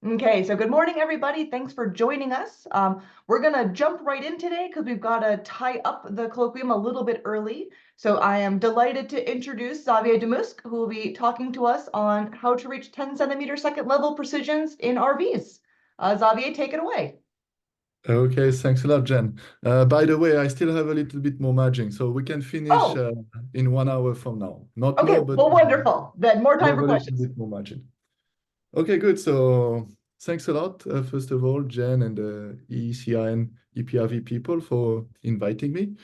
Okay, so good morning, everybody. Thanks for joining us. We're going to jump right in today because we've got to tie up the colloquium a little bit early. So I am delighted to introduce Xavier Dumusque, who will be talking to us on how to reach 10 centimeter second level precisions in RVs. Xavier, take it away. Okay, thanks a lot, Jen. By the way, I still have a little bit more margin, so we can finish Oh, in 1 hour from now. Not okay. more, but Well, wonderful. Then more we time have for a little questions. bit more margin. Okay, good. So thanks a lot, first of all, Jen and the ECIN, EPRV people for inviting me.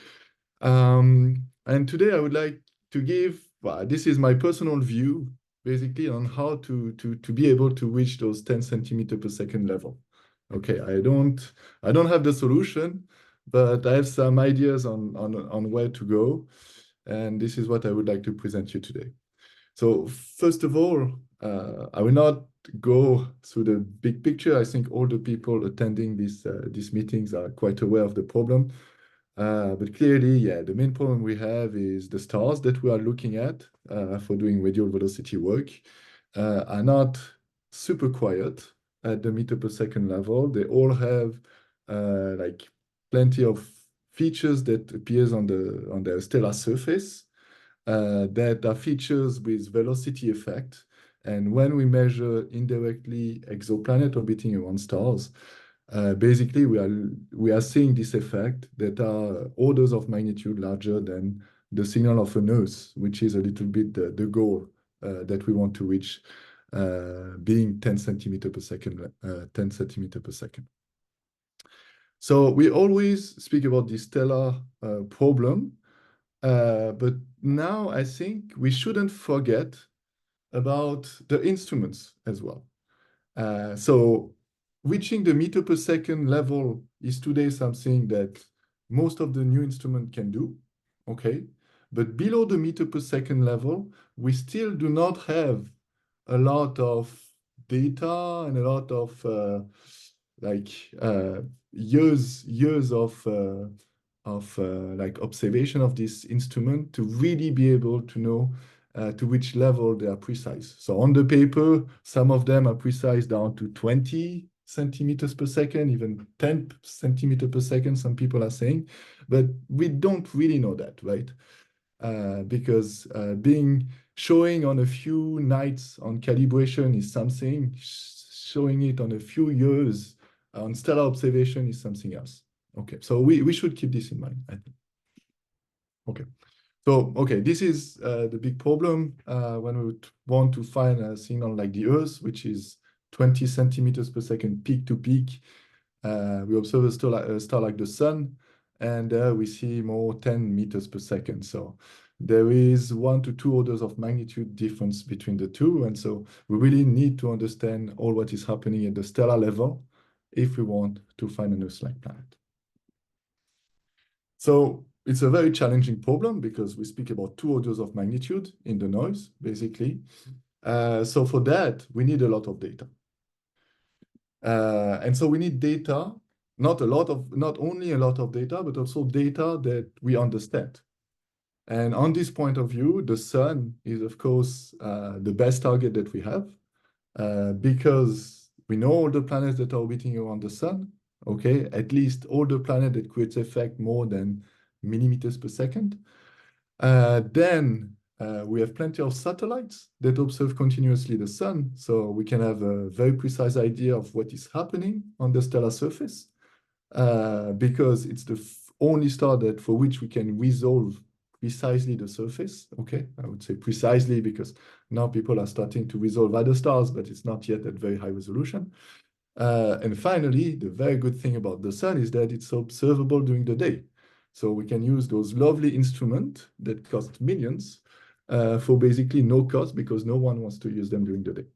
And today I would like to give, well, this is my personal view, basically, on how to be able to reach those 10 centimeter per second level. Okay, I don't have the solution, but I have some ideas on where to go. And this is what I would like to present you today. So first of all, I will not go through the big picture. I think all the people attending these meetings are quite aware of the problem. But clearly, yeah, the main problem we have is the stars that we are looking at for doing radial velocity work are not super quiet at the meter per second level. They all have like plenty of features that appears on the stellar surface that are features with velocity effect. And when we measure indirectly exoplanet orbiting around stars, basically we are seeing this effect that are orders of magnitude larger than the signal of an Earth, which is a little bit the goal that we want to reach, being 10 centimeter per second, 10 centimeter per second. So we always speak about the stellar problem, but now I think we shouldn't forget about the instruments as well. So reaching the meter per second level is today something that most of the new instrument can do, okay? But below the meter per second level, we still do not have a lot of data and a lot of like years of like observation of this instrument to really be able to know to which level they are precise. So on the paper, some of them are precise down to 20 centimeters per second, even 10 centimeters per second, some people are saying, but we don't really know that, right? Because being showing on a few nights on calibration is something, showing it on a few years on stellar observation is something else. Okay, so we should keep this in mind, I think. Okay. So, okay, this is the big problem when we would want to find a signal like the Earth, which is 20 centimeters per second peak to peak. We observe a star like the Sun, and we see more 10 meters per second. So there is 1 to 2 orders of magnitude difference between the two. And so we really need to understand all what is happening at the stellar level if we want to find an Earth-like planet. So it's a very challenging problem because we speak about 2 orders of magnitude in the noise, basically. So for that, we need a lot of data. And so we need data, not only a lot of data, but also data that we understand. And on this point of view, the sun is, of course, the best target that we have because we know all the planets that are orbiting around the sun, okay? At least all the planets that creates effect more than millimeters per second. Then we have plenty of satellites that observe continuously the sun, so we can have a very precise idea of what is happening on the stellar surface because it's the only star that for which we can resolve precisely the surface. Okay, I would say precisely because now people are starting to resolve other stars, but it's not yet at very high resolution. And finally, the very good thing about the sun is that it's observable during the day. So we can use those lovely instruments that cost millions for basically no cost because no one wants to use them during the day.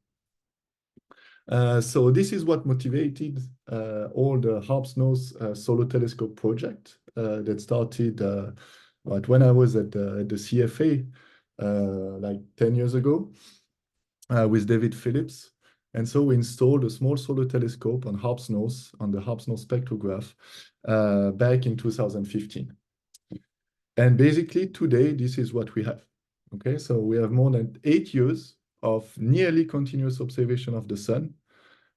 So this is what motivated all the Harp-Nose Solar Telescope project that started when I was at the CFA like 10 years ago with David Phillips. And so we installed a small solar telescope on Harp-Nose, on the Harp-Nose spectrograph back in 2015. And basically today, this is what we have. Okay, so we have more than 8 years of nearly continuous observation of the sun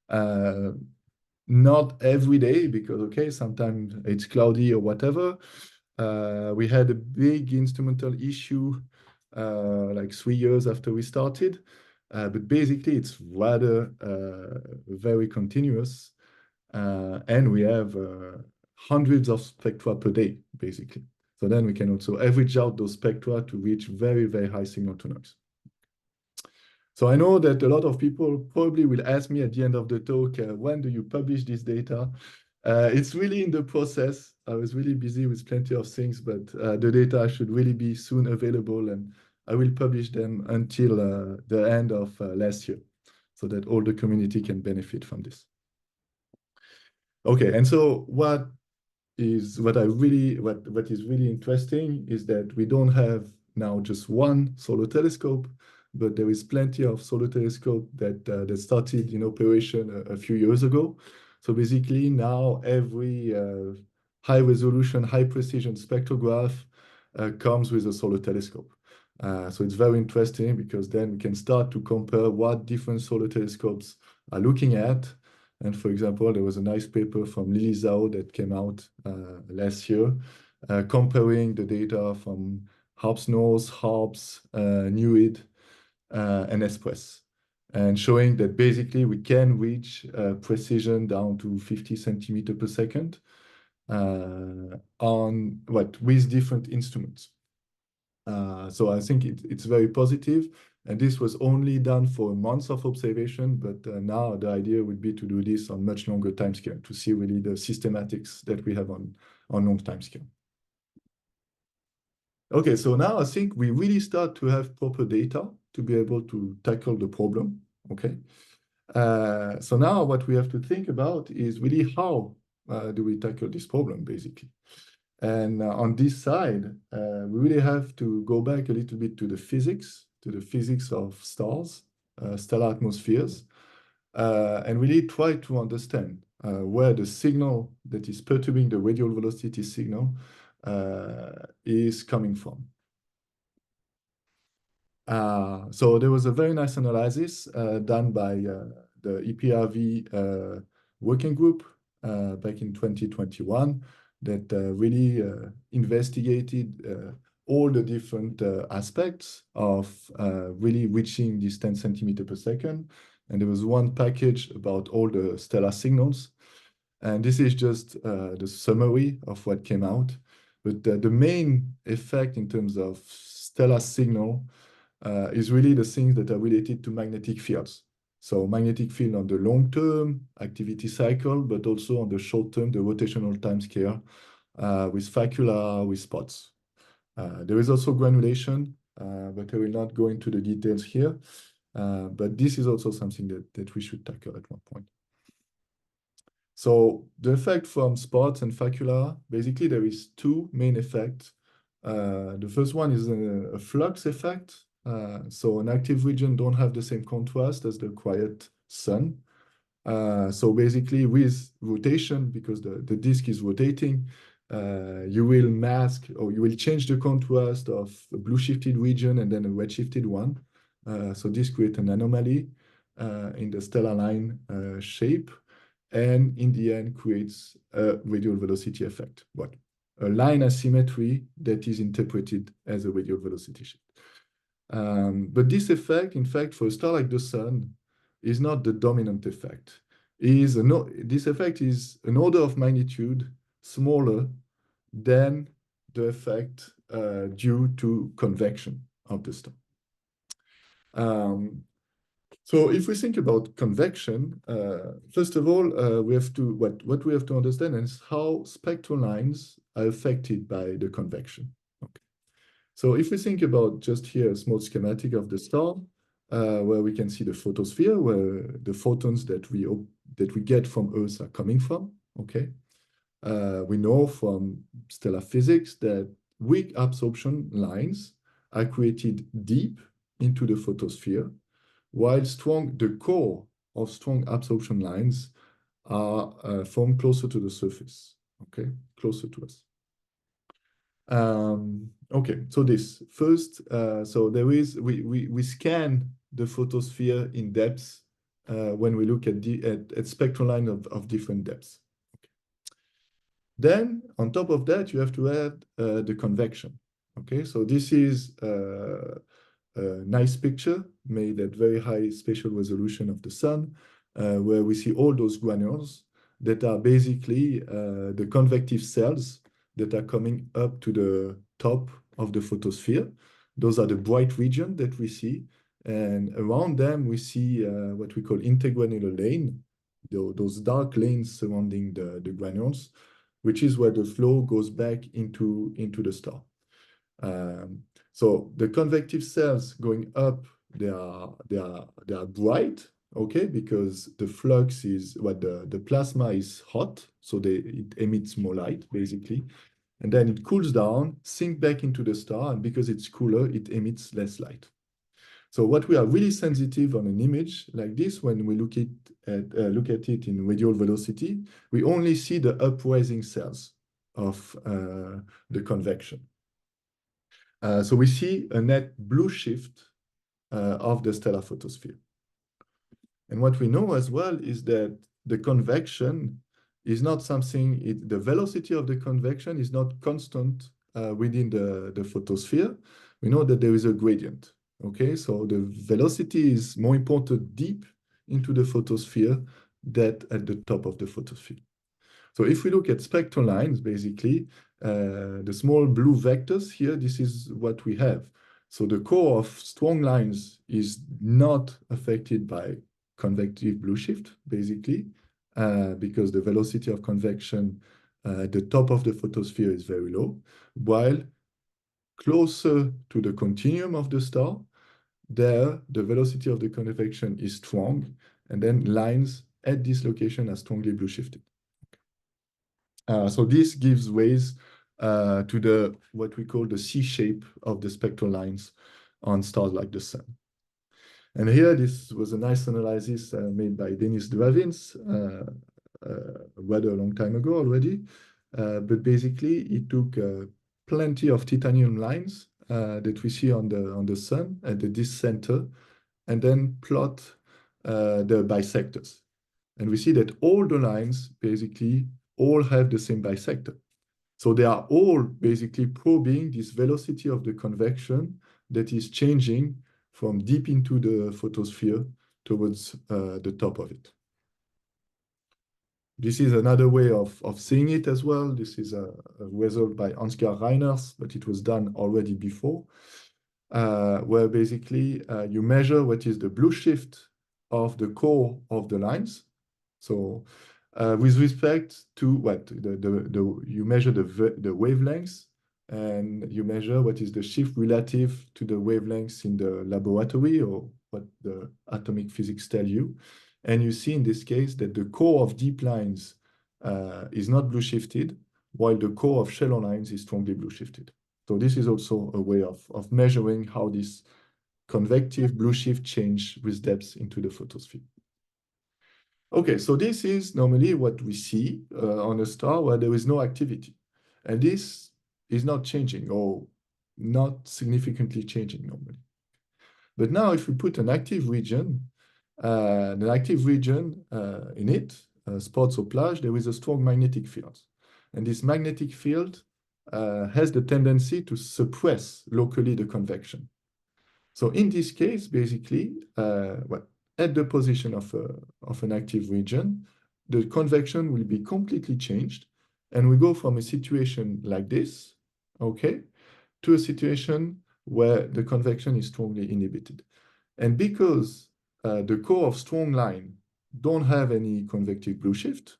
Uh, Not every day because, okay, sometimes it's cloudy or whatever. We had a big instrumental issue like 3 years after we started. But basically, it's rather very continuous. And we have hundreds of spectra per day, basically. So then we can also average out those spectra to reach very, very high signal to noise. So I know that a lot of people probably will ask me at the end of the talk, when do you publish this data? It's really in the process. I was really busy with plenty of things, but the data should really be soon available, and I will publish them until the end of last year so that all the community can benefit from this. Okay, and so what is really interesting is that we don't have now just one solar telescope, but there is plenty of solar telescope that started in operation a few years ago. So basically now every high resolution, high precision spectrograph comes with a solar telescope. So it's very interesting because then we can start to compare what different solar telescopes are looking at. And for example, there was a nice paper from Lili Zhao that came out last year, comparing the data from HARPS North, HARPS, NUID, and Espress, and showing that basically we can reach precision down to 50 centimeter per second with different instruments. So I think it's very positive. And this was only done for months of observation, but now the idea would be to do this on much longer timescale to see really the systematics that we have on long timescale. Okay, so now I think we really start to have proper data to be able to tackle the problem. Okay, so now what we have to think about is really how do we tackle this problem, basically. And on this side, we really have to go back a little bit to the physics of stars, stellar atmospheres, and really try to understand where the signal that is perturbing the radial velocity signal is coming from. So there was a very nice analysis done by the EPRV working group back in 2021 that really investigated all the different aspects of really reaching this 10 centimeter per second. And there was one package about all the stellar signals. And this is just the summary of what came out. But the main effect in terms of stellar signal is really the things that are related to magnetic fields. So magnetic field on the long-term activity cycle, but also on the short-term, the rotational time scale with facula, with spots. There is also granulation, but I will not go into the details here. But this is also something that we should tackle at one point. So the effect from spots and facula, basically there is two main effects. The first one is a flux effect. So an active region don't have the same contrast as the quiet sun. So basically with rotation, because the disk is rotating, you will mask or you will change the contrast of a blue shifted region and then a red shifted one. So this creates an anomaly in the stellar line shape, and in the end creates a radial velocity effect. What? A line asymmetry that is interpreted as a radial velocity shift. But this effect, in fact, for a star like the sun, is not the dominant effect. This effect is an order of magnitude smaller than the effect due to convection of the star. So if we think about convection, first of all, what we have to understand is how spectral lines are affected by the convection. Okay. So if we think about just here a small schematic of the star, where we can see the photosphere, where the photons that we get from Earth are coming from. Okay. We know from stellar physics that weak absorption lines are created deep into the photosphere, while the core of strong absorption lines are formed closer to the surface, okay, closer to us. Okay, so this first, so we scan the photosphere in depth when we look at spectral lines of different depths. Then, on top of that, you have to add the convection. Okay, so this is a nice picture made at very high spatial resolution of the sun, where we see all those granules that are basically the convective cells that are coming up to the top of the photosphere. Those are the bright region that we see. And around them, we see what we call intergranular lane, those dark lanes surrounding the granules, which is where the flow goes back into the star. So the convective cells going up, they are bright, okay, because the flux is what the plasma is hot, so it emits more light basically, and then it cools down, sinks back into the star, and because it's cooler, it emits less light. So what we are really sensitive on an image like this, when we look at it in radial velocity, we only see the uprising cells of the convection. So we see a net blue shift of the stellar photosphere. And what we know as well is that the convection is not something, the velocity of the convection is not constant within the photosphere. We know that there is a gradient. Okay, so the velocity is more important deep into the photosphere than at the top of the photosphere. So if we look at spectral lines, basically, the small blue vectors here, this is what we have. So the core of strong lines is not affected by convective blue shift, basically, because the velocity of convection at the top of the photosphere is very low, while closer to the continuum of the star, there the velocity of the convection is strong, and then lines at this location are strongly blue shifted. So this gives ways to what we call the C shape of the spectral lines on stars like the sun. And here, this was a nice analysis made by Denis Dravins rather a long time ago already. But basically, it took plenty of titanium lines that we see on the sun at this center, and then plot the bisectors. And we see that all the lines basically all have the same bisector. So they are all basically probing this velocity of the convection that is changing from deep into the photosphere towards the top of it. This is another way of seeing it as well. This is a result by Ansgar Reiners, but it was done already before, where basically you measure what is the blue shift of the core of the lines. So with respect to what you measure the wavelengths, and you measure what is the shift relative to the wavelengths in the laboratory, or what the atomic physics tell you. And you see in this case that the core of deep lines is not blue shifted, while the core of shallow lines is strongly blue shifted. So this is also a way of measuring how this convective blue shift change with depth into the photosphere. Okay, so this is normally what we see on a star where there is no activity. And this is not changing, or not significantly changing normally. But now if we put an active region in it, spots or plage, there is a strong magnetic field. And this magnetic field has the tendency to suppress locally the convection. So in this case, basically, at the position of an active region, the convection will be completely changed. And we go from a situation like this, okay, to a situation where the convection is strongly inhibited. And because the core of strong line don't have any convective blue shift,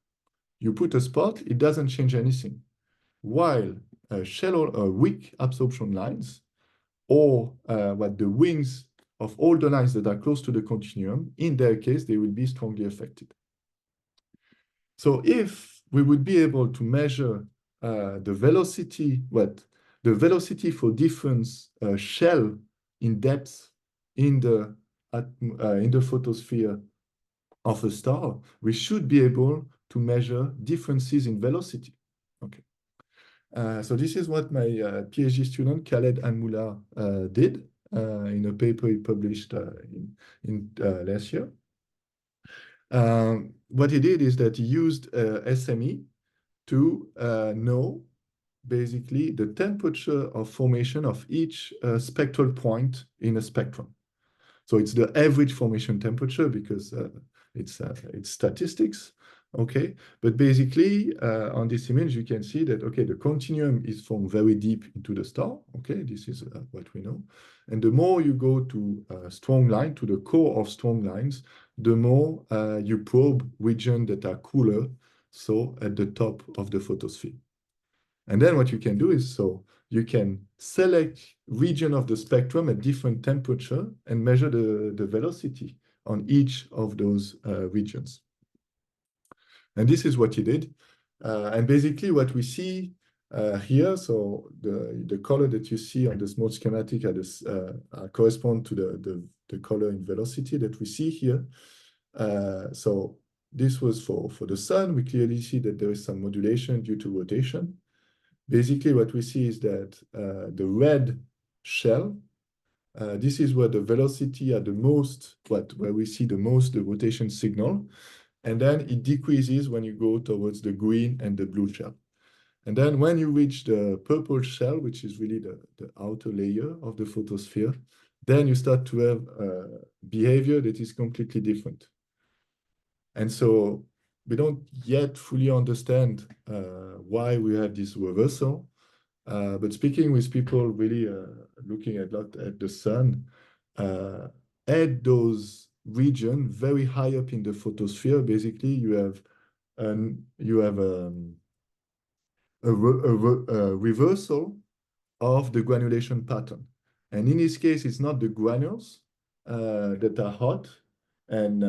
you put a spot, it doesn't change anything. While shallow, weak absorption lines, or what the wings of all the lines that are close to the continuum, in their case, they will be strongly affected. So if we would be able to measure the velocity for different shell in depth in the photosphere of a star, we should be able to measure differences in velocity. Okay. So this is what my PhD student Khaled Anmoula did in a paper he published in last year. What he did is that he used SME to know basically the temperature of formation of each spectral point in a spectrum. So it's the average formation temperature because it's statistics, okay? But basically, on this image, you can see that, okay, the continuum is formed very deep into the star, okay? This is what we know. And the more you go to strong line, to the core of strong lines, the more you probe regions that are cooler, so at the top of the photosphere. And then what you can do is, so you can select region of the spectrum at different temperature and measure the velocity on each of those regions. And this is what he did. And basically what we see here, so the color that you see on the small schematic are this, correspond to the color in velocity that we see here. So this was for the sun. We clearly see that there is some modulation due to rotation. Basically, what we see is that the red shell, this is where the velocity are the most, where we see the most the rotation signal. And then it decreases when you go towards the green and the blue shell. And then when you reach the purple shell, which is really the outer layer of the photosphere, then you start to have behavior that is completely different. And so we don't yet fully understand why we have this reversal. But speaking with people really looking a lot at the sun, at those regions very high up in the photosphere, basically you have a reversal of the granulation pattern. And in this case, it's not the granules that are hot and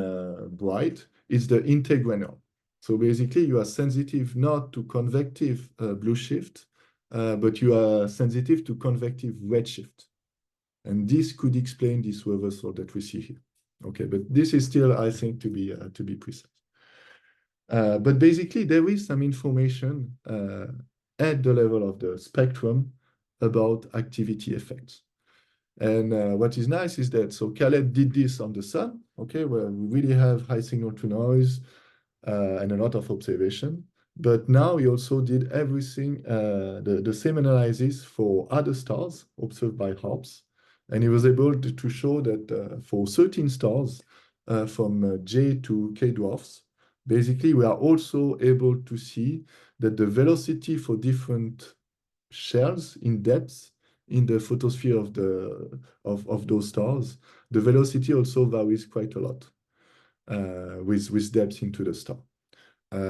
bright, it's the intergranule. So basically, you are sensitive not to convective blue shift, but you are sensitive to convective redshift. And this could explain this reversal that we see here. Okay, but this is still, I think, to be precise. But basically, there is some information at the level of the spectrum about activity effects. And what is nice is that, so Khaled did this on the sun, okay, where we really have high signal to noise and a lot of observation. But now he also did everything, the same analysis for other stars observed by HARPS. And he was able to show that for 13 stars from J to K dwarfs, basically we are also able to see that the velocity for different shells in depth in the photosphere of those stars, the velocity also varies quite a lot with depth into the star.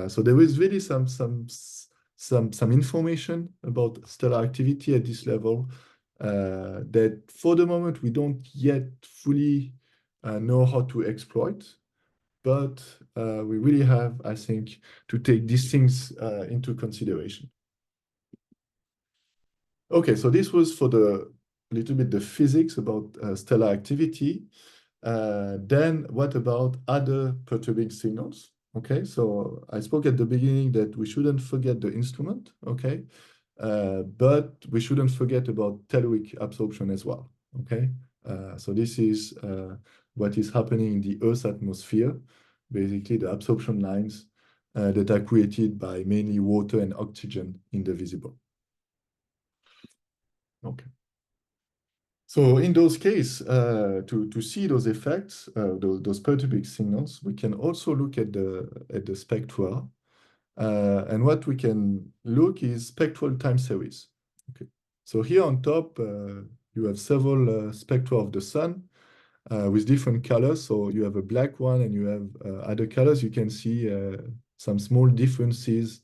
So there is really some information about stellar activity at this level that for the moment we don't yet fully know how to exploit, but we really have, I think, to take these things into consideration. Okay, so this was for the little bit the physics about stellar activity. Then what about other perturbing signals? Okay, so I spoke at the beginning that we shouldn't forget the instrument, okay? But we shouldn't forget about telluric absorption as well, okay? So this is what is happening in the Earth's atmosphere, basically the absorption lines that are created by mainly water and oxygen in the visible. Okay. So in those cases, to see those effects, those perturbing signals, we can also look at the spectra. And what we can look is spectral time series. Okay. So here on top, you have several spectra of the sun with different colors. So you have a black one and you have other colors. You can see some small differences,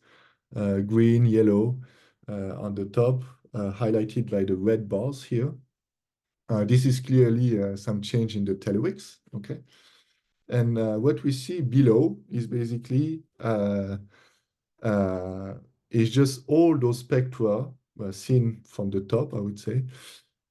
green, yellow on the top, highlighted by the red bars here. This is clearly some change in the tellurics, okay? And what we see below is basically is just all those spectra seen from the top, I would say.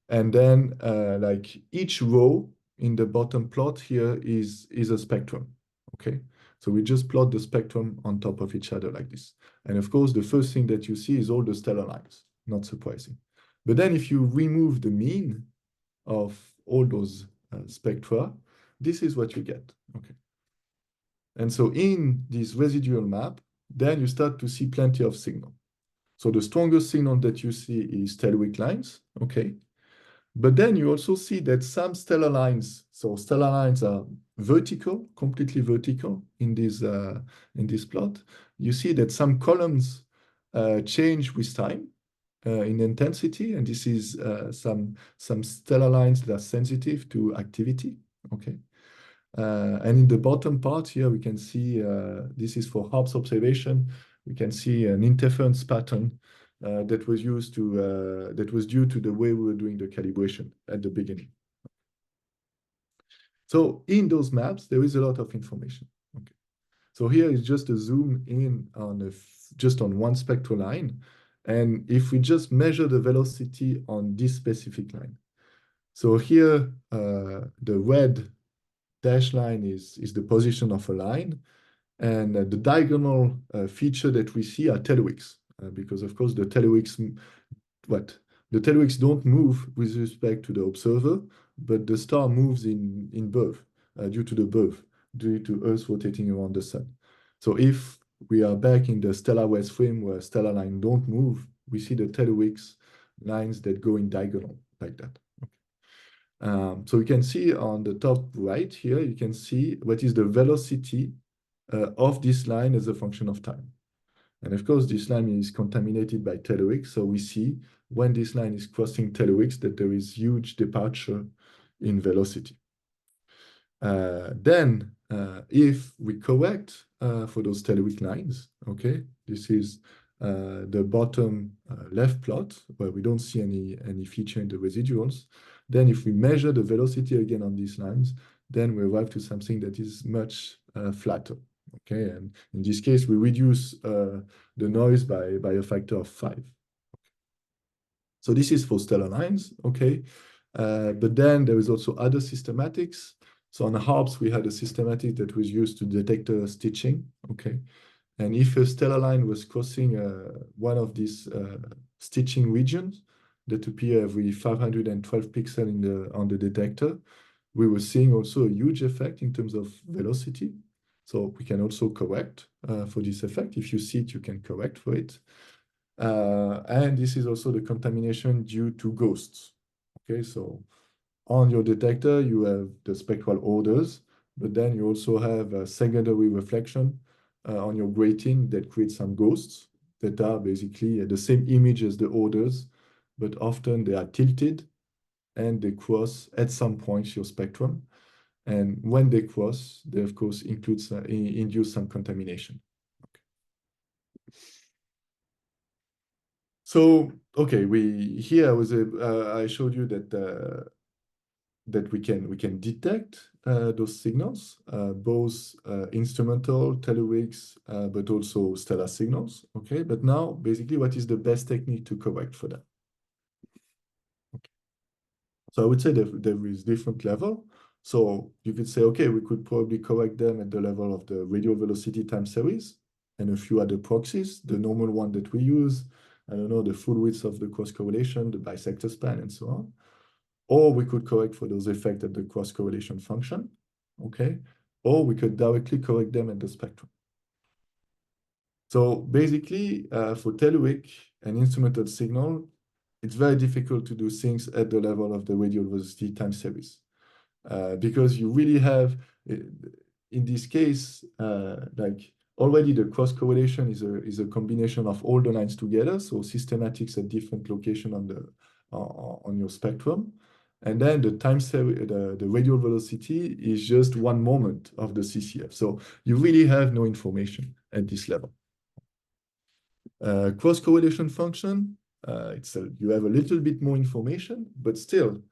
And then like each row in the bottom plot here is a spectrum, okay? So we just plot the spectrum on top of each other like this. And of course, the first thing that you see is all the stellar lines, not surprising. But then if you remove the mean of all those spectra, this is what you get, okay? And so in this residual map, then you start to see plenty of signal. So the strongest signal that you see is telluric lines, okay? But then you also see that some stellar lines, so stellar lines are vertical, completely vertical in this plot. You see that some columns change with time in intensity, and this is some stellar lines that are sensitive to activity, okay? And in the bottom part here, we can see this is for Hubble observation. We can see an interference pattern that was due to the way we were doing the calibration at the beginning. So in those maps, there is a lot of information. Okay. So here is just a zoom in on just on one spectral line. And if we just measure the velocity on this specific line. So here, the red dashed line is the position of a line. And the diagonal feature that we see are tellurics, because of course the tellurics don't move with respect to the observer, but the star moves in birth due to the birth, due to Earth rotating around the sun. So if we are back in the stellar west frame where stellar lines don't move, we see the tellurics lines that go in diagonal like that. So you can see on the top right here, you can see what is the velocity of this line as a function of time. And of course, this line is contaminated by tellurics. So we see when this line is crossing tellurics that there is huge departure in velocity. Then, if we correct for those telluric lines, okay, this is the bottom left plot where we don't see any feature in the residuals. Then if we measure the velocity again on these lines, then we arrive to something that is much flatter. Okay, and in this case, we reduce the noise by a factor of 5. So this is for stellar lines, okay? But then there is also other systematics. So on the Harps, we had a systematic that was used to detect stitching, okay? And if a stellar line was crossing one of these stitching regions that appear every 512 pixels on the detector, we were seeing also a huge effect in terms of velocity. So we can also correct for this effect. If you see it, you can correct for it. And this is also the contamination due to ghosts. Okay, so on your detector, you have the spectral orders, but then you also have a secondary reflection on your grating that creates some ghosts that are basically the same image as the orders, but often they are tilted and they cross at some points your spectrum. And when they cross, they of course induce some contamination. Okay. So okay, I showed you that we can detect those signals, both instrumental tellurics, but also stellar signals. Okay, but now basically, what is the best technique to correct for that? Okay. So I would say that there is different level. So you could say, okay, we could probably correct them at the level of the radial velocity time series and a few other proxies, the normal one that we use, I don't know, the full width of the cross correlation, the bisector span, and so on. Or we could correct for those effects at the cross correlation function, okay? Or we could directly correct them at the spectrum. So basically, for telluric and instrumental signal, it's very difficult to do things at the level of the radial velocity time series. Because you really have, in this case, like already the cross correlation is a combination of all the lines together, so systematics at different location on your spectrum. And then the time series, the radial velocity is just one moment of the CCF. So you really have no information at this level. Cross correlation function, you have a little bit more information, but still,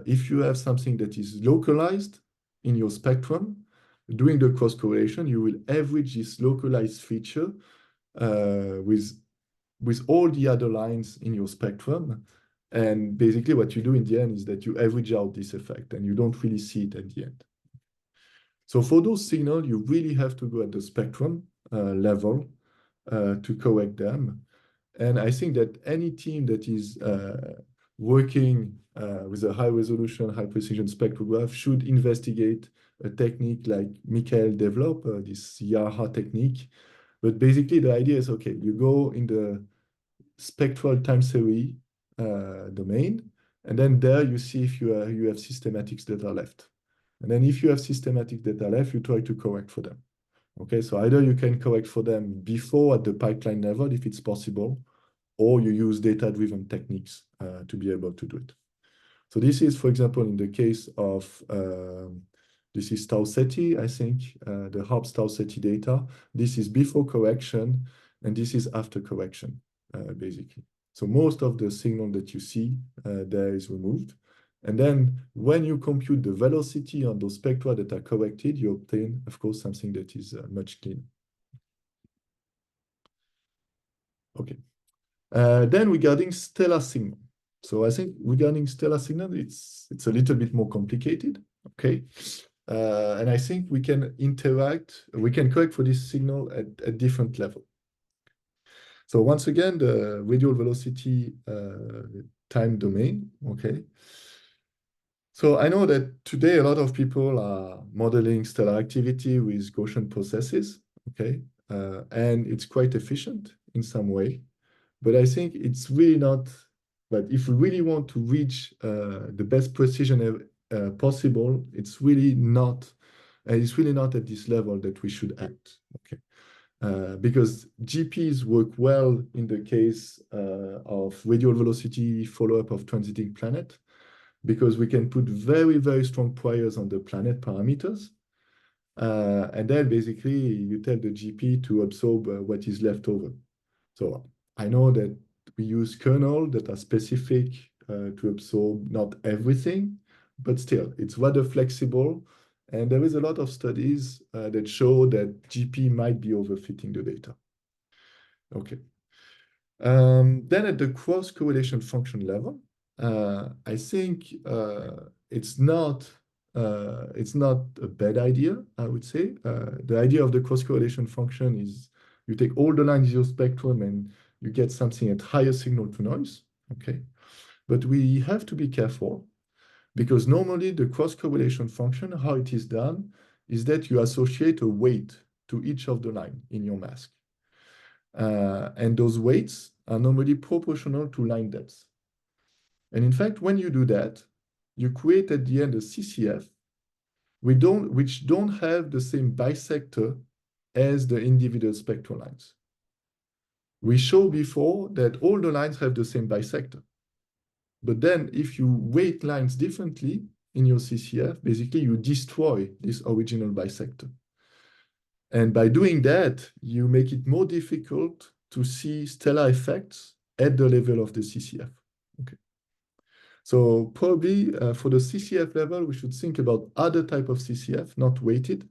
if you have something that is localized in your spectrum, doing the cross correlation, you will average this localized feature with all the other lines in your spectrum. And basically what you do in the end is that you average out this effect and you don't really see it at the end. So for those signals, you really have to go at the spectrum level to correct them. And I think that any team that is working with a high resolution, high precision spectrograph should investigate a technique like Michael developed, this YAHA technique. But basically, the idea is, okay, you go in the spectral time series domain, and then there you see if you have systematics data left. And then if you have systematic data left, you try to correct for them. Okay, so either you can correct for them before at the pipeline level, if it's possible, or you use data-driven techniques to be able to do it. So this is, for example, in the case of, this is tau ceti, I think, the Hobbs tau ceti data. This is before correction, and this is after correction, basically. So most of the signal that you see there is removed. And then when you compute the velocity on those spectra that are corrected, you obtain, of course, something that is much cleaner. Okay. Then regarding stellar signal. So I think regarding stellar signal, it's a little bit more complicated, okay? And I think we can correct for this signal at different level. So once again, the radial velocity time domain, okay? So I know that today a lot of people are modeling stellar activity with Gaussian processes, okay? And it's quite efficient in some way. But I think it's really not, but if we really want to reach the best precision possible, it's really not at this level that we should act, okay? Because GPs work well in the case of radial velocity follow-up of transiting planet, because we can put very, very strong priors on the planet parameters. And then basically you tell the GP to absorb what is left over. So I know that we use kernel that are specific to absorb not everything, but still it's rather flexible. And there is a lot of studies that show that GP might be overfitting the data. Okay. Then at the cross correlation function level, I think it's not a bad idea, I would say. The idea of the cross correlation function is you take all the lines in your spectrum and you get something at higher signal to noise, okay? But we have to be careful, because normally the cross correlation function, how it is done, is that you associate a weight to each of the line in your mask. And those weights are normally proportional to line depth. And in fact, when you do that, you create at the end a CCF which don't have the same bisector as the individual spectral lines. We showed before that all the lines have the same bisector. But then if you weight lines differently in your CCF, basically you destroy this original bisector. And by doing that, you make it more difficult to see stellar effects at the level of the CCF. Okay. So probably for the CCF level, we should think about other type of CCF, not weighted,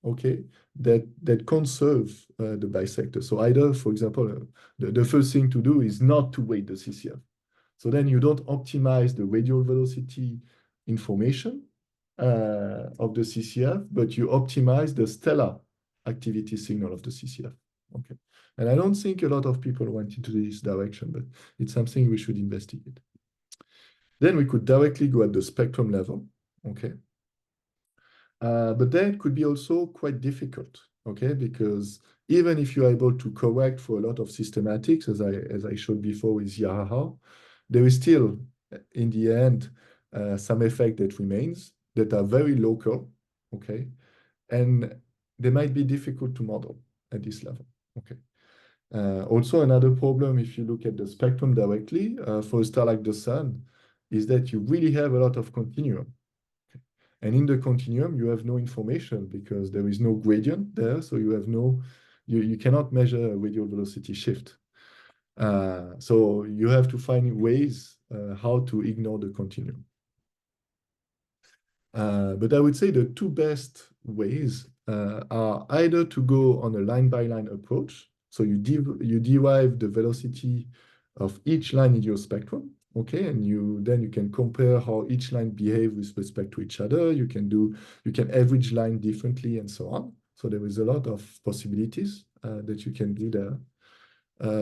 okay, that conserve the bisector. So either, for example, the first thing to do is not to weight the CCF. So then you don't optimize the radial velocity information of the CCF, but you optimize the stellar activity signal of the CCF. Okay. And I don't think a lot of people went into this direction, but it's something we should investigate. Then we could directly go at the spectrum level, okay? But then it could be also quite difficult, okay? Because even if you're able to correct for a lot of systematics, as I showed before with Yahaha, there is still, in the end, some effect that remains that are very local, okay? And they might be difficult to model at this level, okay? Also, another problem, if you look at the spectrum directly, for a star like the Sun, is that you really have a lot of continuum. Okay? And in the continuum, you have no information because there is no gradient there, so you have you cannot measure a radial velocity shift. So you have to find ways how to ignore the continuum. But I would say the two best ways are either to go on a line-by-line approach. So you derive the velocity of each line in your spectrum, okay? And then you can compare how each line behaves with respect to each other. You can average line differently and so on. So there is a lot of possibilities that you can do there.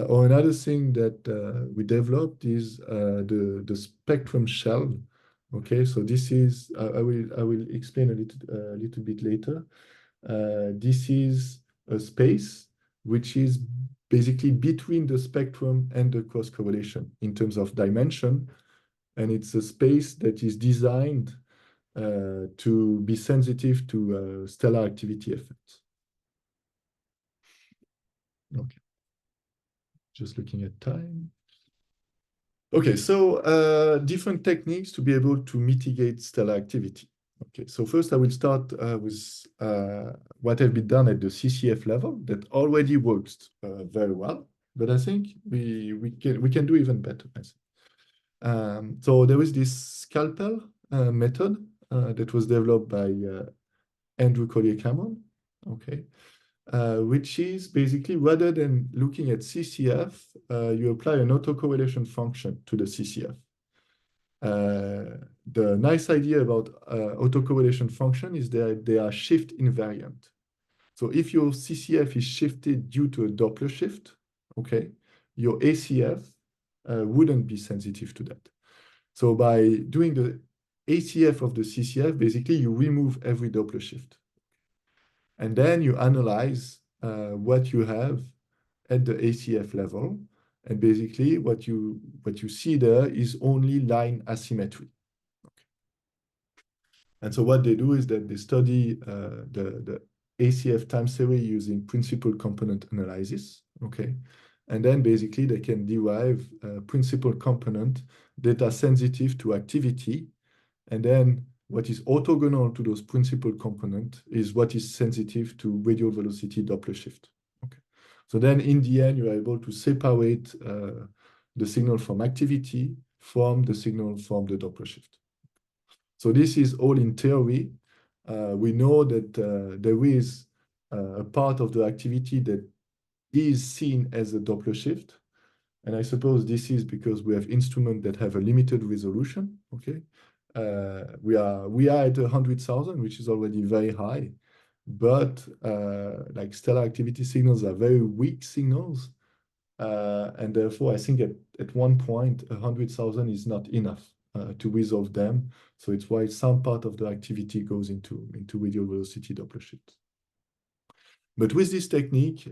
Or another thing that we developed is the spectrum shell Okay, so this is I will explain a little bit later. This is a space which is basically between the spectrum and the cross correlation in terms of dimension, and it's a space that is designed to be sensitive to stellar activity effects. Okay, just looking at time. Okay, so different techniques to be able to mitigate stellar activity. Okay, so first I will start with what has been done at the CCF level that already works very well, but I think we can do even better. I think. So there is this scalpel method that was developed by Andrew Collier-Cameron. Okay, which is basically rather than looking at CCF, you apply an autocorrelation function to the CCF. The nice idea about autocorrelation function is that they are shift invariant. So if your CCF is shifted due to a Doppler shift, okay, your ACF wouldn't be sensitive to that. So by doing the ACF of the CCF, basically you remove every Doppler shift. And then you analyze what you have at the ACF level. And basically what you see there is only line asymmetry. Okay. And so what they do is that they study the ACF time series using principal component analysis. Okay. And then basically they can derive principal component that are sensitive to activity. And then what is orthogonal to those principal components is what is sensitive to radial velocity Doppler shift. Okay. So then in the end, you are able to separate the signal from activity from the signal from the Doppler shift. So this is all in theory. We know that there is a part of the activity that is seen as a Doppler shift. And I suppose this is because we have instruments that have a limited resolution, okay? We are at 100,000, which is already very high, but like stellar activity signals are very weak signals, and therefore I think at one point 100,000 is not enough to resolve them. So it's why some part of the activity goes into radial velocity Doppler shift. But with this technique,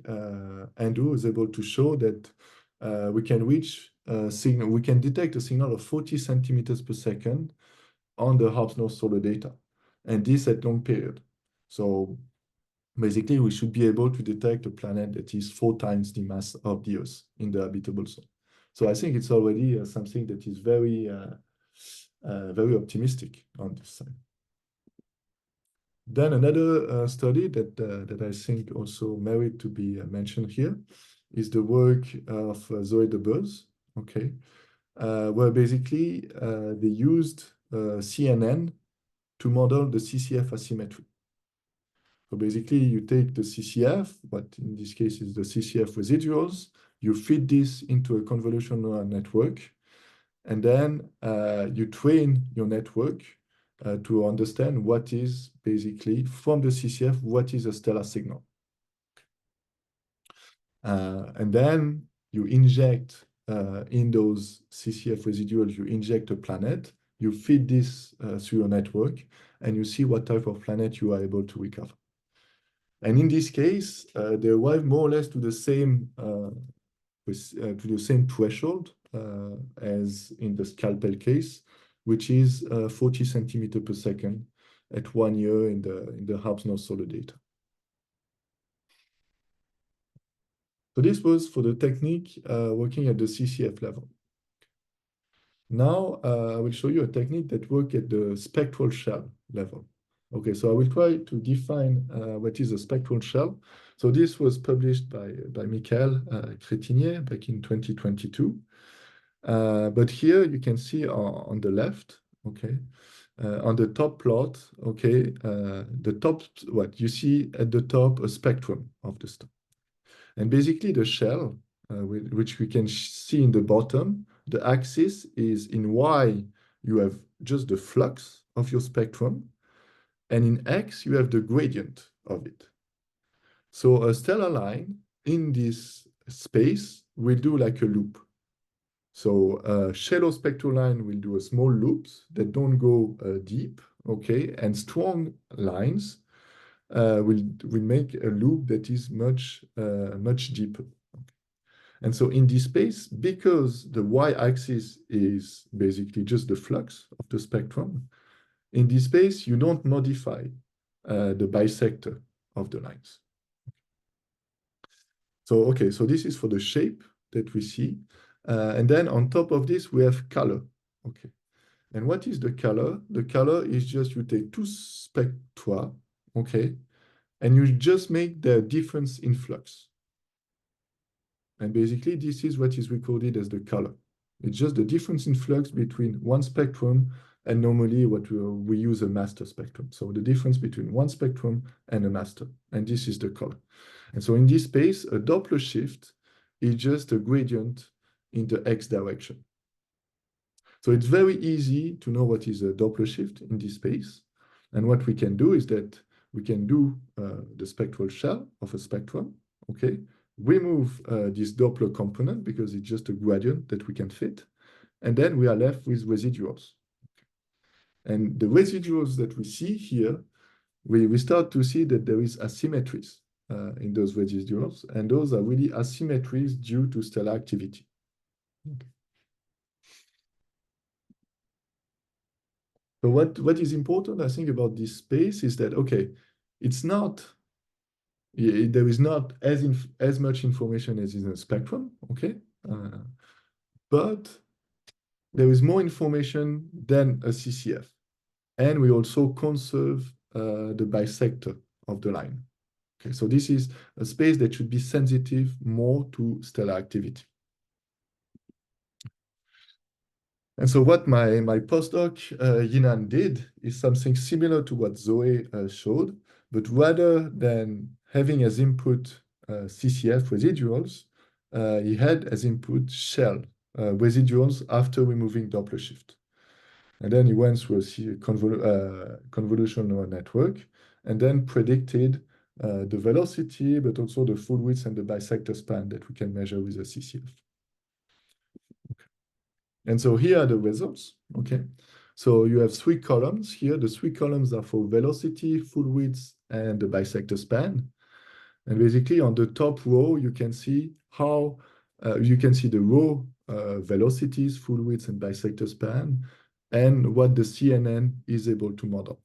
Andrew is able to show that we can reach a signal, we can detect a signal of 40 centimeters per second on the Hubble solar data, and this at long period. So basically, we should be able to detect a planet that is 4 times the mass of the Earth in the habitable zone. So I think it's already something that is very, very optimistic on this side. Then another study that I think also merit to be mentioned here is the work of Zoe de Beers, okay, where basically they used CNN to model the CCF asymmetry. So basically, you take the CCF, what in this case is the CCF residuals, you feed this into a convolutional neural network, and then you train your network to understand what is basically from the CCF, what is a stellar signal. And then you inject in those CCF residuals, you inject a planet, you feed this through your network, and you see what type of planet you are able to recover. And in this case, they arrive more or less to the same threshold as in the scalpel case, which is 40 centimeters per second at 1 year in the Hubble solar data. So this was for the technique working at the CCF level. Now I will show you a technique that works at the spectral shell level. Okay, so I will try to define what is a spectral shell. So this was published by Michael Crétinier back in 2022. But here you can see on the left, okay, on the top plot, okay, the top, what you see at the top, a spectrum of the star. And basically the shell, which we can see in the bottom, the axis is in Y, you have just the flux of your spectrum, and in X, you have the gradient of it. So a stellar line in this space will do like a loop. So shallow spectral line will do a small loops that don't go deep, okay? And strong lines will make a loop that is much deeper. And so in this space, because the y-axis is basically just the flux of the spectrum, in this space, you don't modify the bisector of the lines. So, okay, so this is for the shape that we see. And then on top of this, we have color. Okay. And what is the color? The color is just you take two spectra, okay, and you just make the difference in flux. And basically, this is what is recorded as the color. It's just the difference in flux between one spectrum and normally what we use a master spectrum. So the difference between one spectrum and a master. And this is the color. And so in this space, a Doppler shift is just a gradient in the x direction. So it's very easy to know what is a Doppler shift in this space. And what we can do is that we can do the spectral shell of a spectrum, okay? Remove this Doppler component because it's just a gradient that we can fit. And then we are left with residuals. And the residuals that we see here, we start to see that there is asymmetries in those residuals. And those are really asymmetries due to stellar activity. Okay. So what is important, I think, about this space is that, okay, it's not, there is not as much information as in a spectrum, okay? But there is more information than a CCF. And we also conserve the bisector of the line. Okay, so this is a space that should be sensitive more to stellar activity. And so what my postdoc, Yinan, did is something similar to what Zoe showed, but rather than having as input CCF residuals, he had as input shell residuals after removing Doppler shift. And then he went through a convolutional network and then predicted the velocity, but also the full width and the bisector span that we can measure with a CCF. Okay. And so here are the results, okay? So you have three columns here. The three columns are for velocity, full width, and the bisector span. And basically on the top row, you can see how, you can see the raw velocities, full width, and bisector span, and what the CNN is able to model.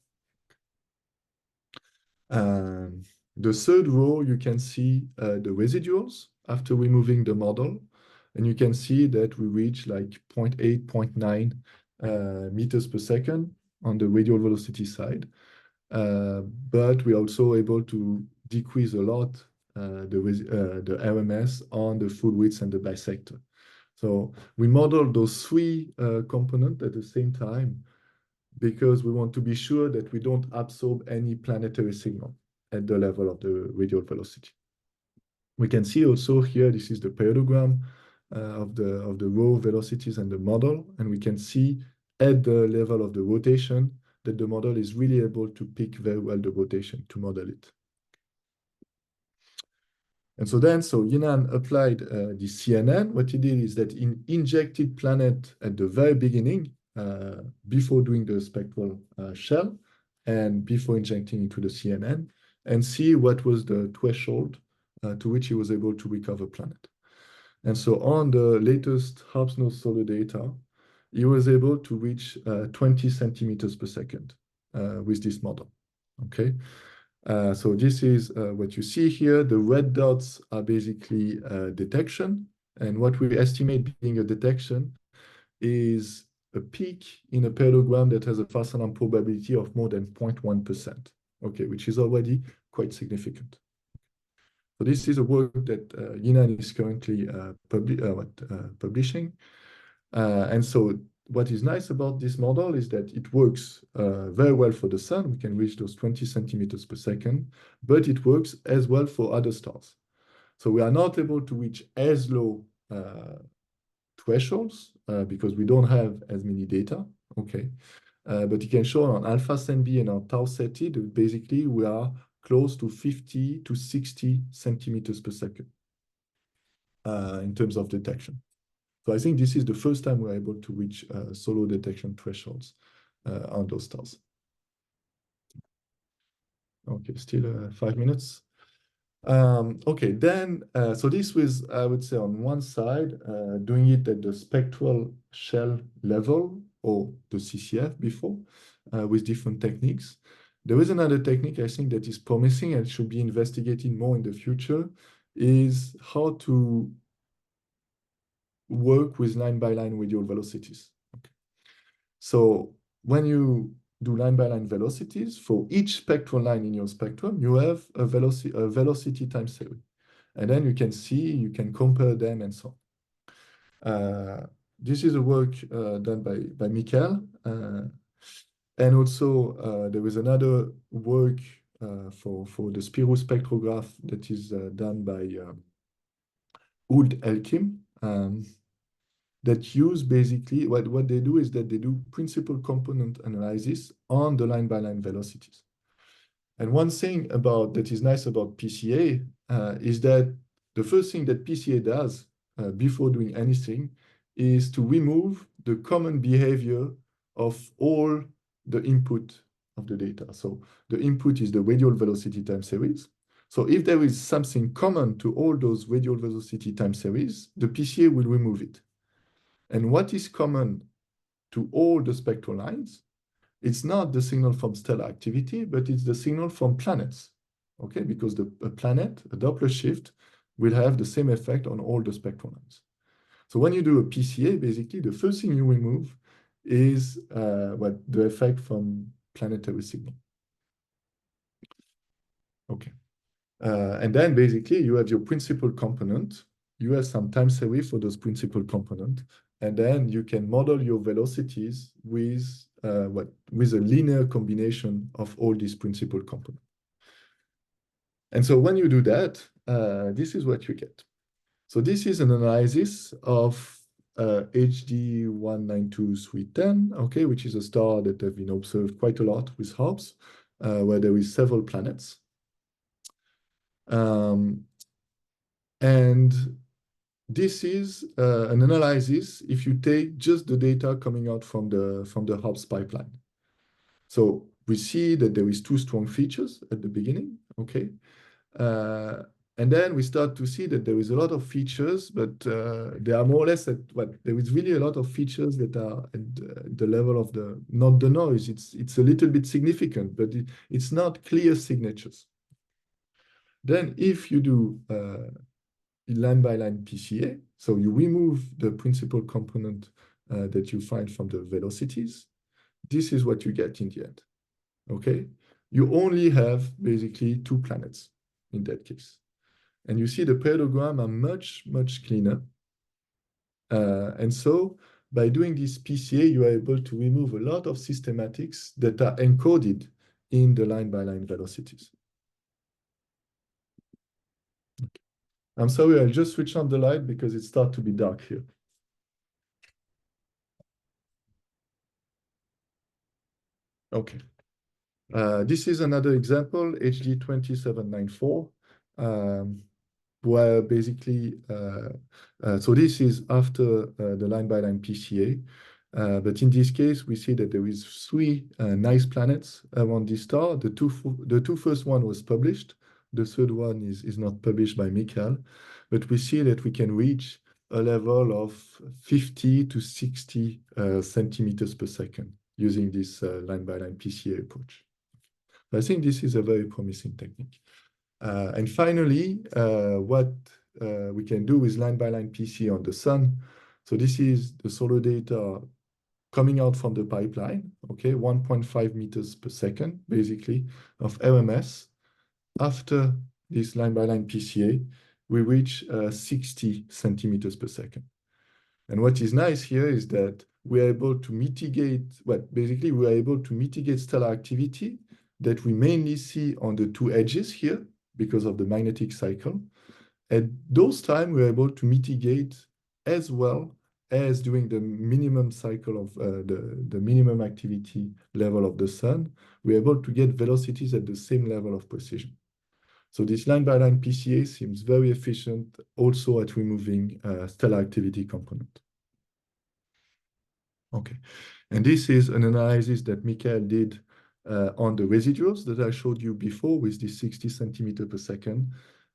The third row, you can see the residuals after removing the model. And you can see that we reach like 0.8, 0.9 meters per second on the radial velocity side. But we're also able to decrease a lot the RMS on the full width and the bisector. So we model those three components at the same time because we want to be sure that we don't absorb any planetary signal at the level of the radial velocity. We can see also here, this is the parallelogram of the raw velocities and the model, and we can see at the level of the rotation that the model is really able to pick very well the rotation to model it. And so Yinan applied the CNN. What he did is that he injected planet at the very beginning, before doing the spectral shell and before injecting into the CNN, and see what was the threshold to which he was able to recover planet. And so on the latest Harpsnode solar data, he was able to reach 20 centimeters per second with this model, okay? So this is what you see here. The red dots are basically detection. And what we estimate being a detection is a peak in a parallelogram that has a Fast-Alarm probability of more than 0.1%, okay, which is already quite significant. So this is a work that Yinan is currently publishing. And so what is nice about this model is that it works very well for the sun. We can reach those 20 centimeters per second, but it works as well for other stars. So we are not able to reach as low thresholds because we don't have as many data, okay? But you can show on Alpha Centi and on Tau Ceti that basically we are close to 50 to 60 centimeters per second in terms of detection. So I think this is the first time we're able to reach solo detection thresholds on those stars. Okay, still 5 minutes. Okay, then, so this was, I would say, on one side, doing it at the spectral shell level, or the CCF before, with different techniques. There is another technique I think that is promising and should be investigated more in the future, is how to work with line-by-line radial velocities. Okay. So when you do line-by-line velocities, for each spectral line in your spectrum, you have a velocity time series. And then you can see, you can compare them and so on. This is a work done by Michael. And also there is another work for the spiral spectrograph that is done by Elkim. That use basically, what they do is that they do principal component analysis on the line-by-line velocities. And one thing that is nice about PCA is that the first thing that PCA does before doing anything is to remove the common behavior of all the input of the data. So the input is the radial velocity time series. So if there is something common to all those radial velocity time series, the PCA will remove it. And what is common to all the spectral lines? It's not the signal from stellar activity, but it's the signal from planets, okay? Because a planet, a Doppler shift, will have the same effect on all the spectral lines. So when you do a PCA, basically, the first thing you remove is the effect from planetary signal. Okay. And then basically you have your principal component. You have some time series for those principal component, and then you can model your velocities with a linear combination of all these principal components. And so when you do that, this is what you get. So this is an analysis of HD 192310, okay, which is a star that have been observed quite a lot with HARPS, where there is several planets. And this is an analysis if you take just the data coming out from the HARPS pipeline. So we see that there is two strong features at the beginning, okay? And then we start to see that there is a lot of features, but they are more or less there is really a lot of features that are at the level of not the noise. It's a little bit significant, but it's not clear signatures. Then if you do line-by-line PCA, so you remove the principal component that you find from the velocities, this is what you get in the end, okay? You only have basically two planets in that case. And you see the parallelogram are much, much cleaner. And so by doing this PCA, you are able to remove a lot of systematics that are encoded in the line-by-line velocities. Okay. I'm sorry, I'll just switch on the light because it starts to be dark here. Okay. This is another example, HD 2794, where basically, so this is after the line-by-line PCA. But in this case, we see that there is three nice planets around this star. The two first one was published. The third one is not published by Michael, but we see that we can reach a level of 50 to 60 centimeters per second using this line-by-line PCA approach. I think this is a very promising technique. And finally, what we can do with line-by-line PCA on the sun. So this is the solar data coming out from the pipeline, okay, 1.5 meters per second, basically, of RMS. After this line-by-line PCA, we reach 60 centimeters per second. And what is nice here is that we are able to mitigate, basically we are able to mitigate stellar activity that we mainly see on the two edges here because of the magnetic cycle. At those times, we are able to mitigate as well as during the minimum cycle of the minimum activity level of the sun, we're able to get velocities at the same level of precision. So this line-by-line PCA seems very efficient also at removing stellar activity component. Okay. And this is an analysis that Michael did on the residuals that I showed you before with this 60 centimeter per second.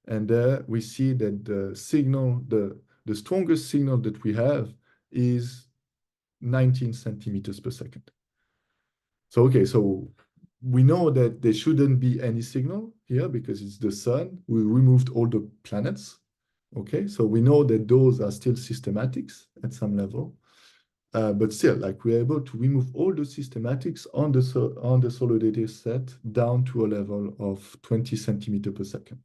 And there we see that the signal, the strongest signal that we have is 19 centimeters per second. So, okay, so we know that there shouldn't be any signal here because it's the sun. We removed all the planets. Okay, so we know that those are still systematics at some level. But still, like we're able to remove all the systematics on the solar data set down to a level of 20 centimeter per second.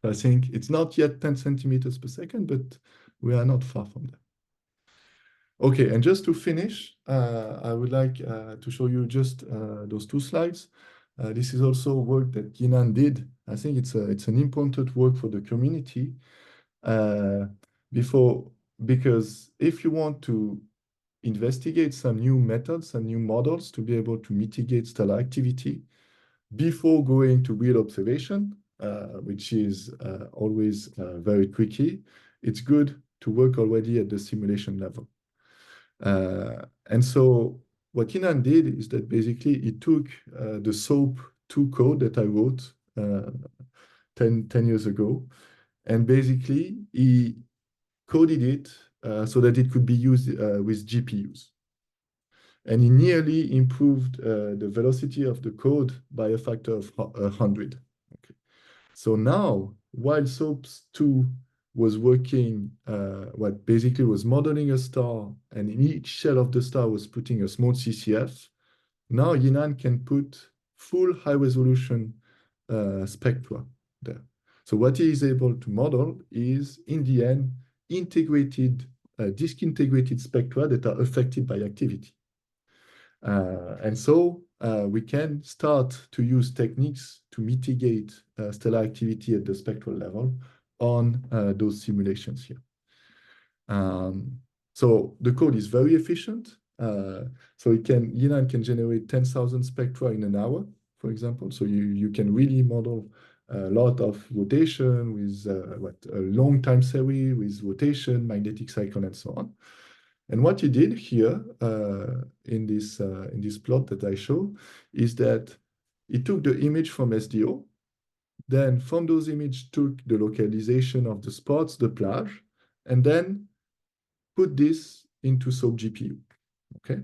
I think it's not yet 10 centimeters per second, but we are not far from that. Okay, and just to finish, I would like to show you just those two slides. This is also work that Yinan did. I think it's an important work for the community before, because if you want to investigate some new methods and new models to be able to mitigate stellar activity before going to real observation, which is always very tricky, it's good to work already at the simulation level. And so what Yinan did is that basically he took the SOAP2 code that I wrote 10 years ago, and basically he coded it so that it could be used with GPUs. And he nearly improved the velocity of the code by a factor of 100. Okay. So now, while SOAP2 was working, what basically was modeling a star, and in each shell of the star was putting a small CCF, now Yinan can put full high-resolution spectra there. So what he is able to model is, in the end, disk-integrated spectra that are affected by activity. And so we can start to use techniques to mitigate stellar activity at the spectral level on those simulations here. So the code is very efficient. So Yinan can generate 10,000 spectra in an hour, for example. So you can really model a lot of rotation with a long time series with rotation, magnetic cycle, and so on. And what he did here in this plot that I show is that he took the image from SDO, then from those images took the localization of the spots, the plage, and then put this into SOAP GPU, okay?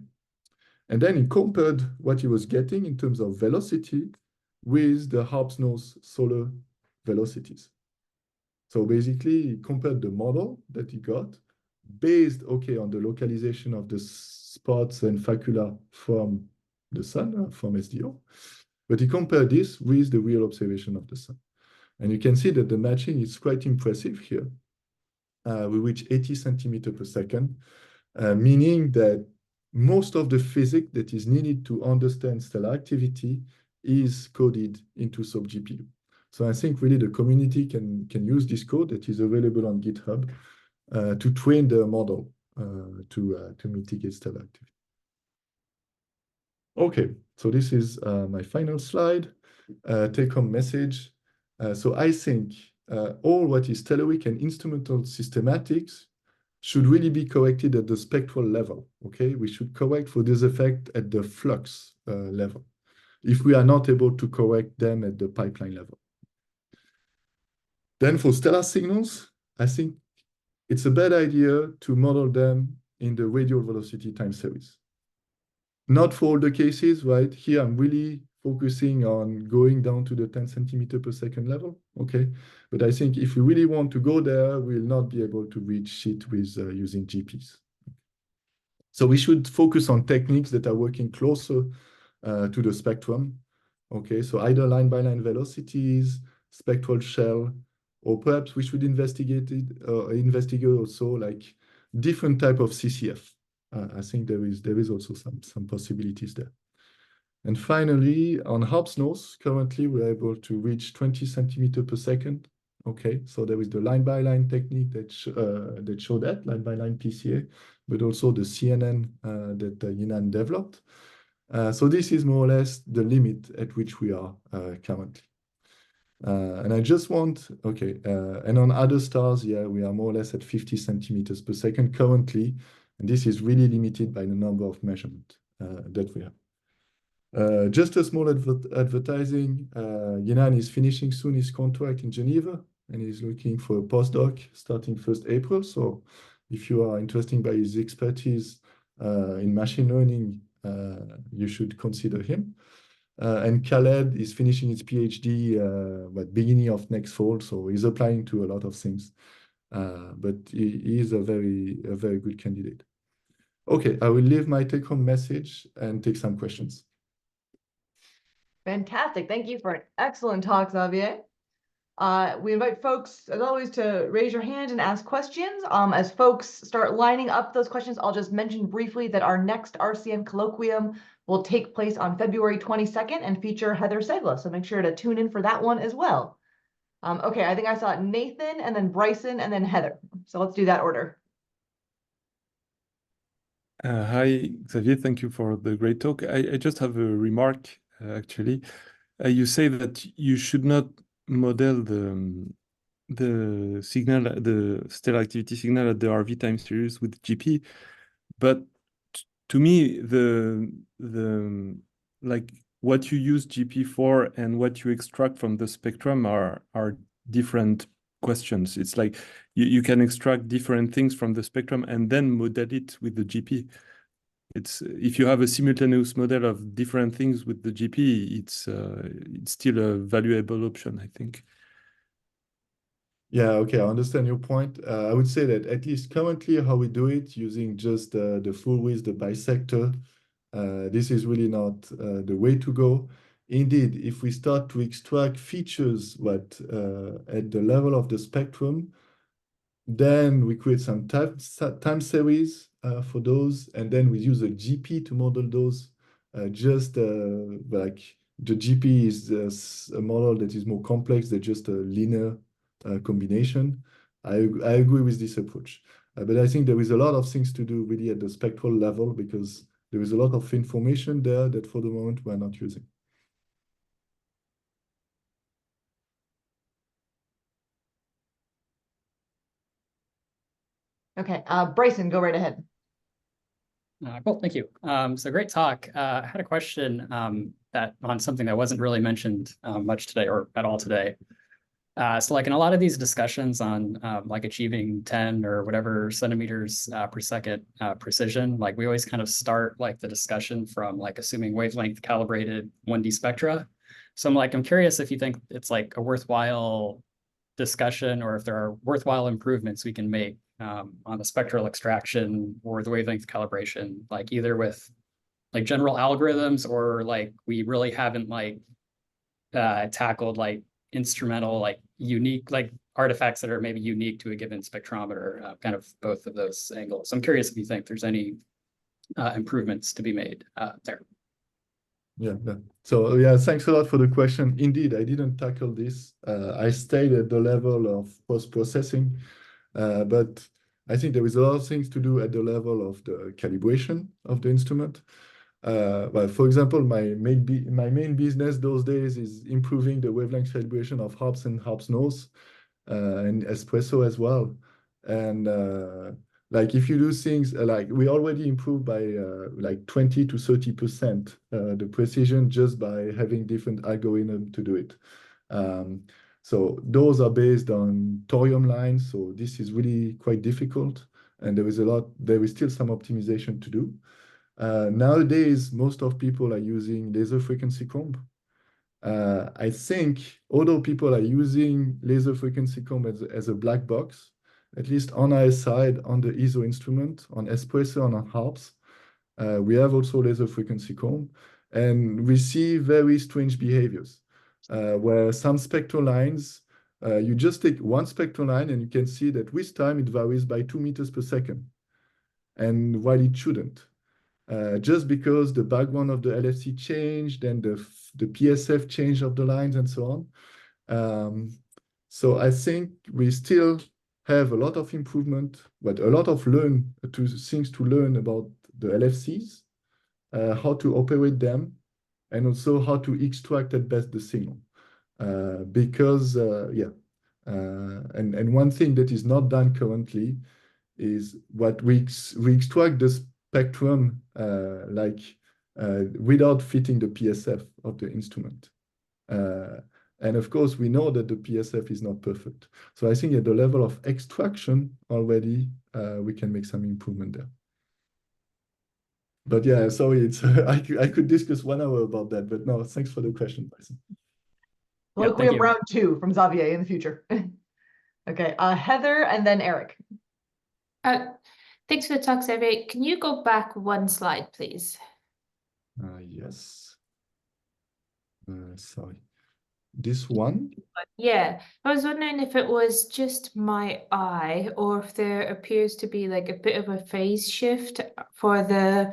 And then he compared what he was getting in terms of velocity with the Harp's-Nose solar velocities. So basically, he compared the model that he got based, okay, on the localization of the spots and facula from the sun, from SDO. But he compared this with the real observation of the sun. And you can see that the matching is quite impressive here. We reach 80 centimeters per second, meaning that most of the physics that is needed to understand stellar activity is coded into SOAP GPU. So I think really the community can use this code that is available on GitHub to train the model to mitigate stellar activity. Okay, so this is my final slide, take-home message. So I think all what is telluric and instrumental systematics should really be corrected at the spectral level, okay? We should correct for this effect at the flux level, if we are not able to correct them at the pipeline level. Then for stellar signals, I think it's a bad idea to model them in the radial velocity time series. Not for all the cases, right? Here, I'm really focusing on going down to the 10 centimeter per second level, okay? But I think if we really want to go there, we'll not be able to reach it with using GPs. So we should focus on techniques that are working closer to the spectrum, okay? So either line-by-line velocities, spectral shell, or perhaps we should investigate also like different type of CCF. I think there is also some possibilities there. And finally, on Harp's-Nose, currently we're able to reach 20 centimeters per second. Okay, so there is the line-by-line technique that show that, line-by-line PCA, but also the CNN that Yinan developed. So this is more or less the limit at which we are currently. And I just want, okay, and on other stars, yeah, we are more or less at 50 centimeters per second currently. And this is really limited by the number of measurements that we have. Just a small advertising. Yinan is finishing soon his contract in Geneva, and he's looking for a postdoc starting 1st April. So if you are interested by his expertise in machine learning, you should consider him. And Khaled is finishing his PhD at beginning of next fall, so he's applying to a lot of things. But he is a very good candidate. Okay, I will leave my take-home message and take some questions. Fantastic. Thank you for an excellent talk, Xavier. We invite folks, as always, to raise your hand and ask questions. As folks start lining up those questions, I'll just mention briefly that our next RCN Colloquium will take place on February 22nd and feature Heather Segla. So make sure to tune in for that one as well. Okay, I think I saw Nathan and then Bryson and then Heather. So let's do that order. Hi, Xavier. Thank you for the great talk. I just have a remark, actually. You say that you should not model the signal, the stellar activity signal at the RV time series with GP, but to me, like what you use GP for and what you extract from the spectrum are different questions. It's like you can extract different things from the spectrum and then model it with the GP. It's if you have a simultaneous model of different things with the GP, it's still a valuable option, I think. Yeah, okay, I understand your point. I would say that at least currently how we do it using just the full width, the bisector, this is really not the way to go. Indeed, if we start to extract features at the level of the spectrum, then we create some time series for those, and then we use a GP to model those. Like the GP is a model that is more complex than just a linear combination. I agree with this approach. But I think there is a lot of things to do really at the spectral level because there is a lot of information there that for the moment we're not using. Okay, Bryson, go right ahead. Cool, thank you. So great talk. I had a question that on something that wasn't really mentioned much today or at all today. So like in a lot of these discussions on like achieving 10 or whatever centimeters per second precision, like we always kind of start like the discussion from like assuming wavelength calibrated 1D spectra. So I'm curious if you think it's like a worthwhile discussion or if there are worthwhile improvements we can make on the spectral extraction or the wavelength calibration, like either with like general algorithms or like we really haven't like tackled like instrumental, like unique, like artifacts that are maybe unique to a given spectrometer, kind of both of those angles. So I'm curious if you think there's any improvements to be made there. Yeah. So yeah, thanks a lot for the question. Indeed, I didn't tackle this. I stayed at the level of post-processing, but I think there is a lot of things to do at the level of the calibration of the instrument. Well, for example, my main business those days is improving the wavelength calibration of harps and harps nose and espresso as well. And like if you do things like we already improved by like 20 to 30% the precision just by having different algorithms to do it. So those are based on thorium lines. So this is really quite difficult. And there is still some optimization to do. Nowadays, most of people are using laser frequency comb. I think although people are using laser frequency comb as a black box, at least on our side, on the ISO instrument, on espresso and on harps, we have also laser frequency comb, and we see very strange behaviors where some spectral lines, you just take one spectral line and you can see that with time it varies by 2 meters per second, and while it shouldn't. Just because the background of the LFC changed and the PSF change of the lines and so on. So I think we still have a lot of improvement, but a lot of things to learn about the LFCs, how to operate them, and also how to extract at best the signal. And one thing that is not done currently is what we extract the spectrum without fitting the PSF of the instrument. And of course, we know that the PSF is not perfect. So I think at the level of extraction already, we can make some improvement there. But yeah, sorry, it's I could discuss 1 hour about that, but no, thanks for the question, Bryson. Colloquium you. round 2 from Xavier in the future. Okay, Heather and then Eric. Thanks for the talk, Xavier. Can you go back 1 slide, please? Yes. Sorry. This one? Yeah, I was wondering if it was just my eye or if there appears to be like a bit of a phase shift for the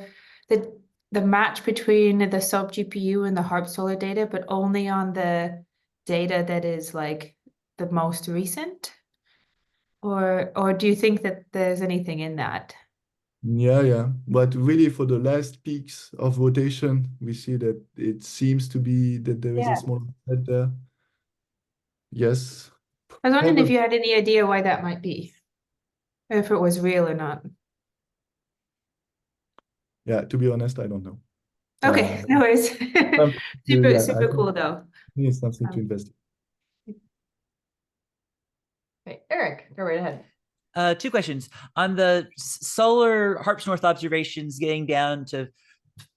match between the sub GPU and the HARP solar data, but only on the data that is like the most recent? Or do you think that there's anything in that? Yeah. But really for the last peaks of rotation, we see that it seems to be that there is a small offset there. Yes. I was wondering if Probably. you had any idea why that might be, or if it was real or not. Yeah, to be honest, I don't know. Okay, no worries. Super cool though. It's something to investigate. Okay, Eric, go right ahead. 2 questions. On the solar HARPS North observations getting down to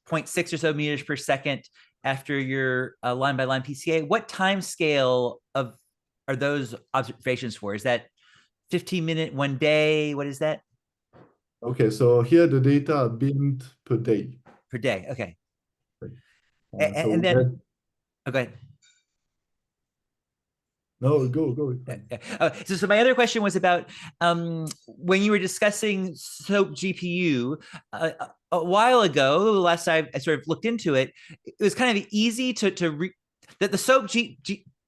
0.6 or so meters per second after your line-by-line PCA, what time scale are those observations for? Is that 15-minute, 1 day? What is that? Okay, so here the data are beamed per day. Per day, okay. So then, go ahead. No, go. So my other question was about when you were discussing SOAP GPU a while ago, last I sort of looked into it, it was kind of easy that the SOAP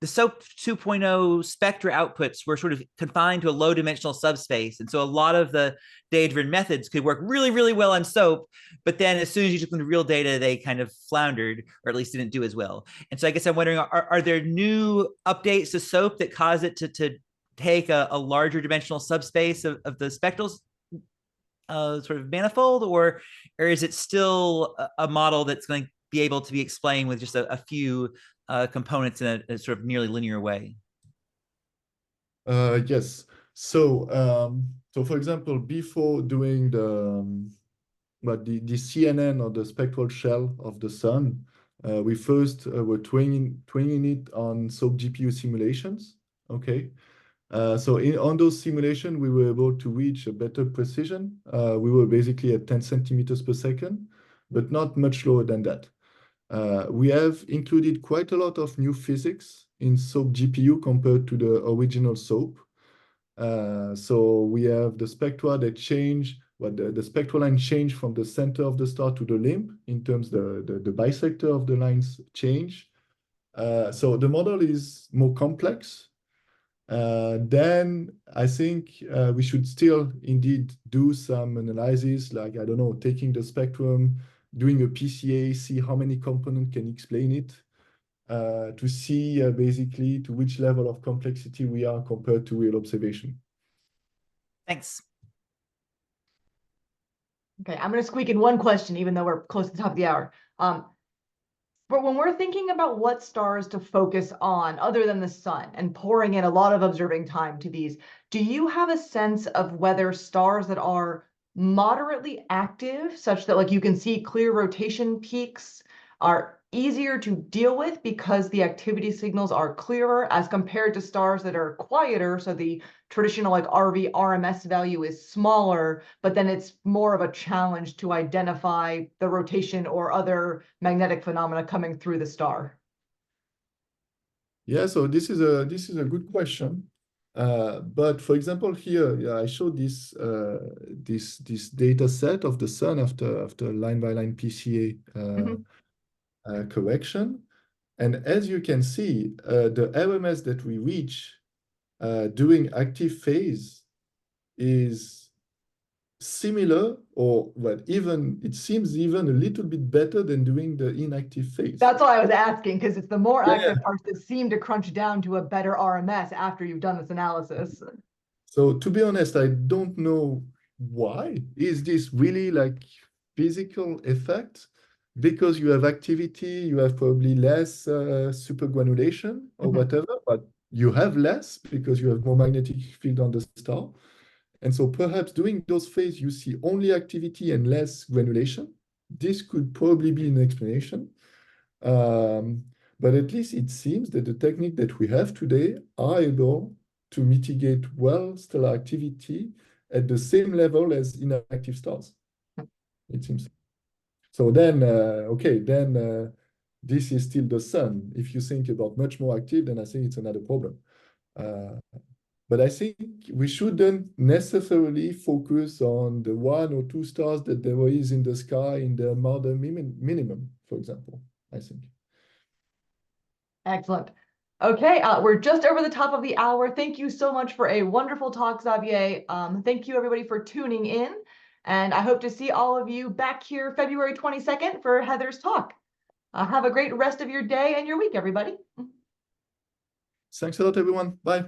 the SOAP 2.0 spectra outputs were sort of confined to a low dimensional subspace. And so a lot of the data-driven methods could work really, really well on SOAP, but then as soon as you took them to real data, they kind of floundered, or at least didn't do as well. And so I guess I'm wondering, are there new updates to SOAP that cause it to take a larger dimensional subspace of the spectral sort of manifold, or is it still a model that's going to be able to be explained with just a few components in a sort of nearly linear way? Yes. So for example, before doing the CNN or the spectral shell of the sun, we first were training it on SOAP GPU simulations. Okay. So on those simulations, we were able to reach a better precision. We were basically at 10 centimeters per second, but not much lower than that. We have included quite a lot of new physics in SOAP GPU compared to the original SOAP. So we have the spectra that change, the spectral line change from the center of the star to the limb in terms the bisector of the lines change. So the model is more complex. Then I think we should still indeed do some analysis, like, I don't know, taking the spectrum, doing a PCA, see how many components can explain it, to see basically to which level of complexity we are compared to real observation. Thanks. Okay, I'm going to squeak in one question, even though we're close to the top of the hour. But when we're thinking about what stars to focus on other than the sun and pouring in a lot of observing time to these, do you have a sense of whether stars that are moderately active, such that like you can see clear rotation peaks, are easier to deal with because the activity signals are clearer as compared to stars that are quieter, so the traditional like RV RMS value is smaller, but then it's more of a challenge to identify the rotation or other magnetic phenomena coming through the star? Yeah, so this is a good question. But for example, here, I showed this data set of the sun after line-by-line PCA correction. And as you can see, the RMS that we reach during active phase is similar, or even it seems even a little bit better than during the inactive phase. That's why I was asking, because it's the more active parts that seem to crunch down to a better RMS after you've done this analysis. So to be honest, I don't know why? Is this really like physical effect? Because you have activity, you have probably less supergranulation or whatever, but you have less because you have more magnetic field on the star. And so perhaps during those phases, you see only activity and less granulation. This could probably be an explanation. But at least it seems that the technique that we have today are able to mitigate well stellar activity at the same level as inactive stars, it seems. So then, this is still the sun. If you think about much more active, then I think it's another problem. But I think we shouldn't necessarily focus on the 1 or 2 stars that there is in the sky in the modern minimum, for example, I think. Excellent. Okay, we're just over the top of the hour. Thank you so much for a wonderful talk, Xavier. Thank you everybody for tuning in. And I hope to see all of you back here February 22nd for Heather's talk. Have a great rest of your day and your week, everybody. Thanks a lot, everyone. Bye.